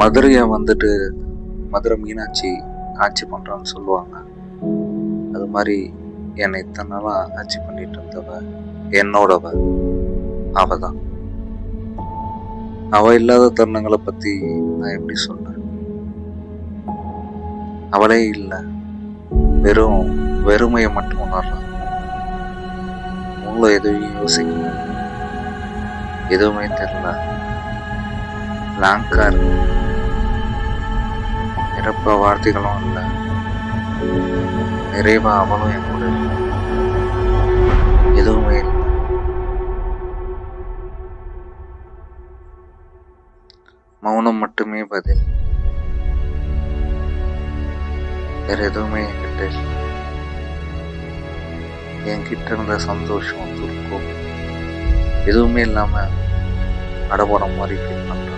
மதுரையை வந்துட்டு மதுரை மீனாட்சி ஆட்சி பண்ணுறான்னு சொல்லுவாங்க. அது மாதிரி என்னை இத்தனை நாளாக ஆட்சி பண்ணிட்டு இருந்தவ என்னோடவ அவ தான். அவ இல்லாத தருணங்களை பற்றி நான் எப்படி சொன்னேன்? அவளே இல்லை, வெறும் வெறுமையை மட்டும் உணர்றான். மூளை எதுவும் யோசிக்கல, எதுவுமே தெரியல, லாங்கா இருக்கு. நிரப்ப வார்த்தைகளும் இல்லை, நிறைவா அவளும் என் கூட இல்லை, எதுவுமே இல்லை. மௌனம் மட்டுமே பதில், வேற எதுவுமே என்கிட்ட இல்லை. என்கிட்ட இருந்த சந்தோஷம் துர்க்கம் எதுவுமே இல்லாம அடபடம் மாதிரி ஃபீல் பண்றேன்.